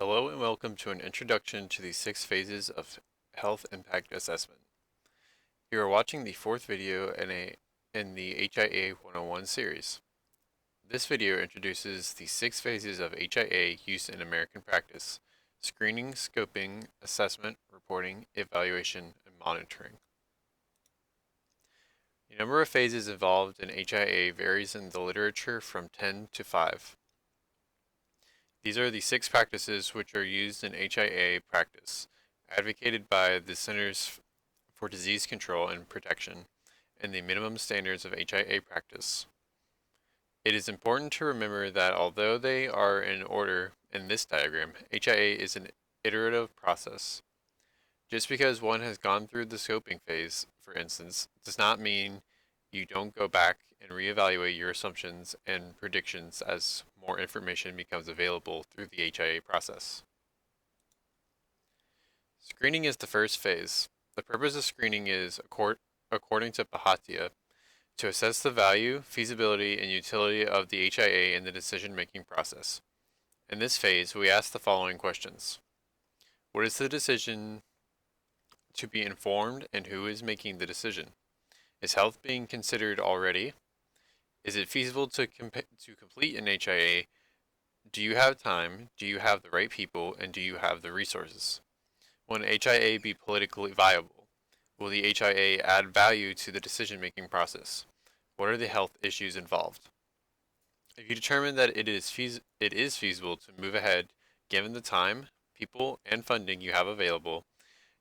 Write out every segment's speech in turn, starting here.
Hello and welcome to an introduction to the 6 phases of health impact assessment. You are watching the fourth video in the HIA 101 series. This video introduces the 6 phases of HIA used in American practice: screening, scoping, assessment, reporting, evaluation, and monitoring. The number of phases involved in HIA varies in the literature from 10 to 5. These are the 6 practices which are used in HIA practice, advocated by the Centers for Disease Control and Protection, and the minimum standards of HIA practice. It is important to remember that although they are in order in this diagram, HIA is an iterative process. Just because one has gone through the scoping phase, for instance, does not mean you don't go back and reevaluate your assumptions and predictions as more information becomes available through the HIA process. Screening is the first phase. The purpose of screening is, according to HIA, to assess the value, feasibility, and utility of the HIA in the decision-making process. In this phase, we ask the following questions. What is the decision to be informed, and who is making the decision? Is health being considered already? Is it feasible to complete an HIA? Do you have time? Do you have the right people? And do you have the resources? Will an HIA be politically viable? Will the HIA add value to the decision-making process? What are the health issues involved? If you determine that it is feasible to move ahead, given the time, people, and funding you have available,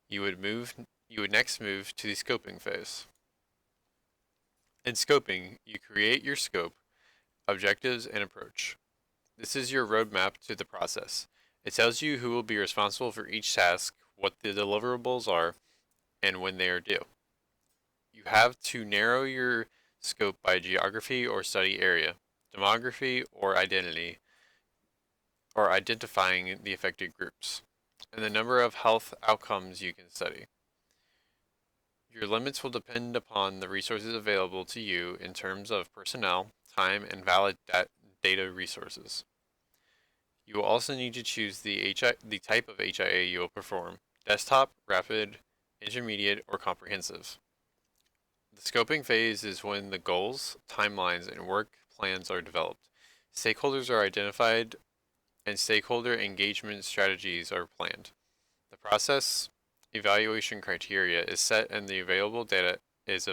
you would next move to the scoping phase. In scoping, you create your scope, objectives, and approach. This is your roadmap to the process. It tells you who will be responsible for each task, what the deliverables are, and when they are due. You have to narrow your scope by geography or study area, demography or identity, or identifying the affected groups, and the number of health outcomes you can study. Your limits will depend upon the resources available to you in terms of personnel, time, and valid data resources. You will also need to choose the type of HIA you will perform: desktop, rapid, intermediate, or comprehensive. The scoping phase is when the goals, timelines, and work plans are developed. Stakeholders are identified and stakeholder engagement strategies are planned. The process evaluation criteria is set and the available data is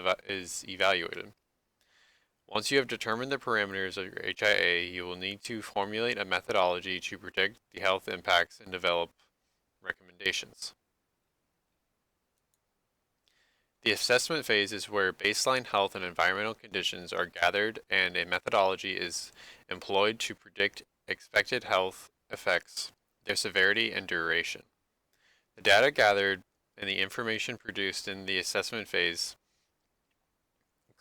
evaluated. Once you have determined the parameters of your HIA, you will need to formulate a methodology to predict the health impacts and develop recommendations. The assessment phase is where baseline health and environmental conditions are gathered and a methodology is employed to predict expected health effects, their severity, and duration. The data gathered and the information produced in the assessment phase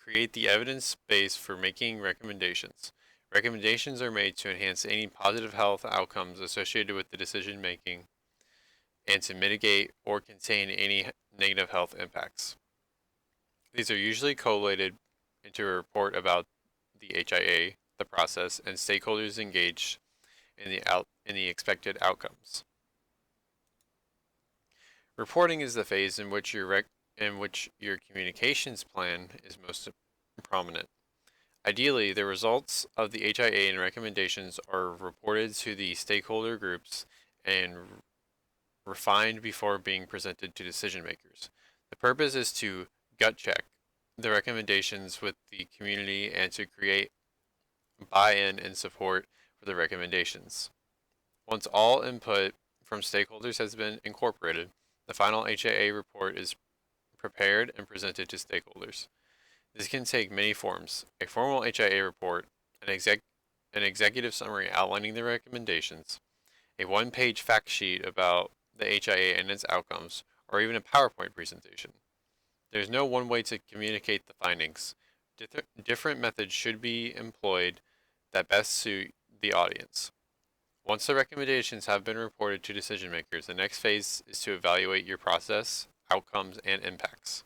create the evidence base for making recommendations. Recommendations are made to enhance any positive health outcomes associated with the decision making and to mitigate or contain any negative health impacts. These are usually collated into a report about the HIA, the process, and stakeholders engaged in the expected outcomes. Reporting is the phase in which your communications plan is most prominent. Ideally, the results of the HIA and recommendations are reported to the stakeholder groups and refined before being presented to decision makers. The purpose is to gut check the recommendations with the community and to create buy-in and support for the recommendations. Once all input from stakeholders has been incorporated, the final HIA report is prepared and presented to stakeholders. This can take many forms: a formal HIA report, an executive summary outlining the recommendations, a one-page fact sheet about the HIA and its outcomes, or even a PowerPoint presentation. There's no one way to communicate the findings. Different methods should be employed that best suit the audience. Once the recommendations have been reported to decision makers, the next phase is to evaluate your process, outcomes, and impacts.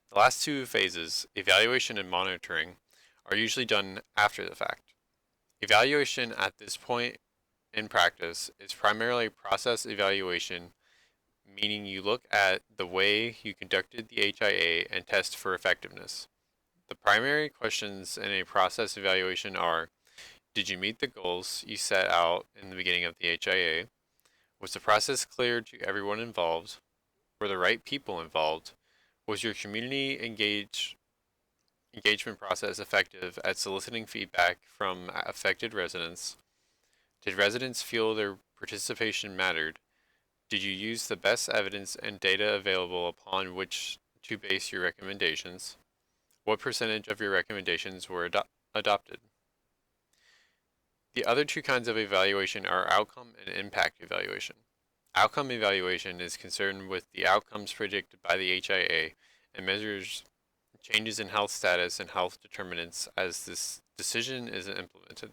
The last 2 phases, evaluation and monitoring, are usually done after the fact. Evaluation at this point in practice is primarily process evaluation, meaning you look at the way you conducted the HIA and test for effectiveness. The primary questions in a process evaluation are: did you meet the goals you set out in the beginning of the HIA? Was the process clear to everyone involved? Were the right people involved? Was your community engagement process effective at soliciting feedback from affected residents? Did residents feel their participation mattered? Did you use the best evidence and data available upon which to base your recommendations? What percentage of your recommendations were adopted? The other two kinds of evaluation are outcome and impact evaluation. Outcome evaluation is concerned with the outcomes predicted by the HIA and measures changes in health status and health determinants as this decision is implemented.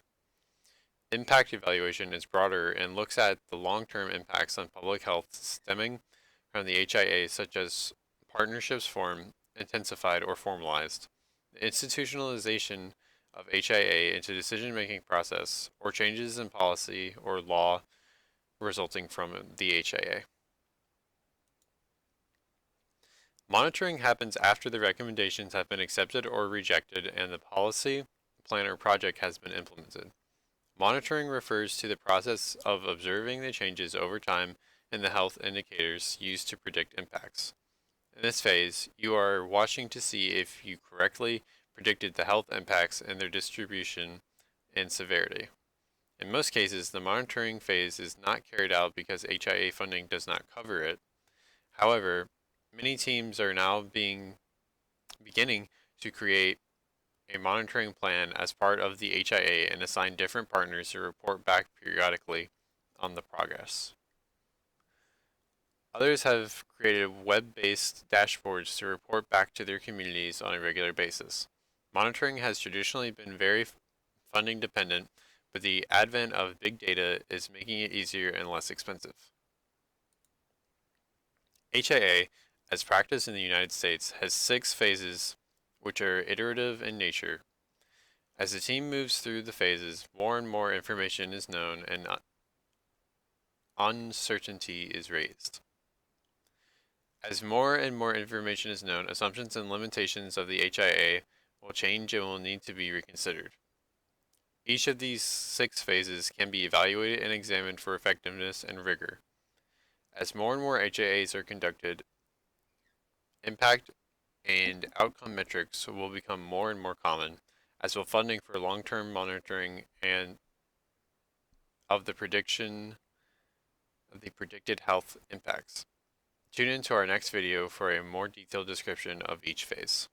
Impact evaluation is broader and looks at the long-term impacts on public health stemming from the HIA, such as partnerships formed, intensified, or formalized, the institutionalization of HIA into decision-making process, or changes in policy or law resulting from the HIA. Monitoring happens after the recommendations have been accepted or rejected and the policy, plan, or project has been implemented. Monitoring refers to the process of observing the changes over time in the health indicators used to predict impacts. In this phase, you are watching to see if you correctly predicted the health impacts and their distribution and severity. In most cases, the monitoring phase is not carried out because HIA funding does not cover it. However, many teams are now beginning to create a monitoring plan as part of the HIA and assign different partners to report back periodically on the progress. Others have created web-based dashboards to report back to their communities on a regular basis. Monitoring has traditionally been very funding dependent, but the advent of big data is making it easier and less expensive. HIA, as practiced in the United States, has 6 phases which are iterative in nature. As the team moves through the phases, more and more information is known and uncertainty is raised. As more and more information is known, assumptions and limitations of the HIA will change and will need to be reconsidered. Each of these 6 phases can be evaluated and examined for effectiveness and rigor. As more and more HIAs are conducted, impact and outcome metrics will become more and more common, as will funding for long-term monitoring and of the predicted health impacts. Tune in to our next video for a more detailed description of each phase.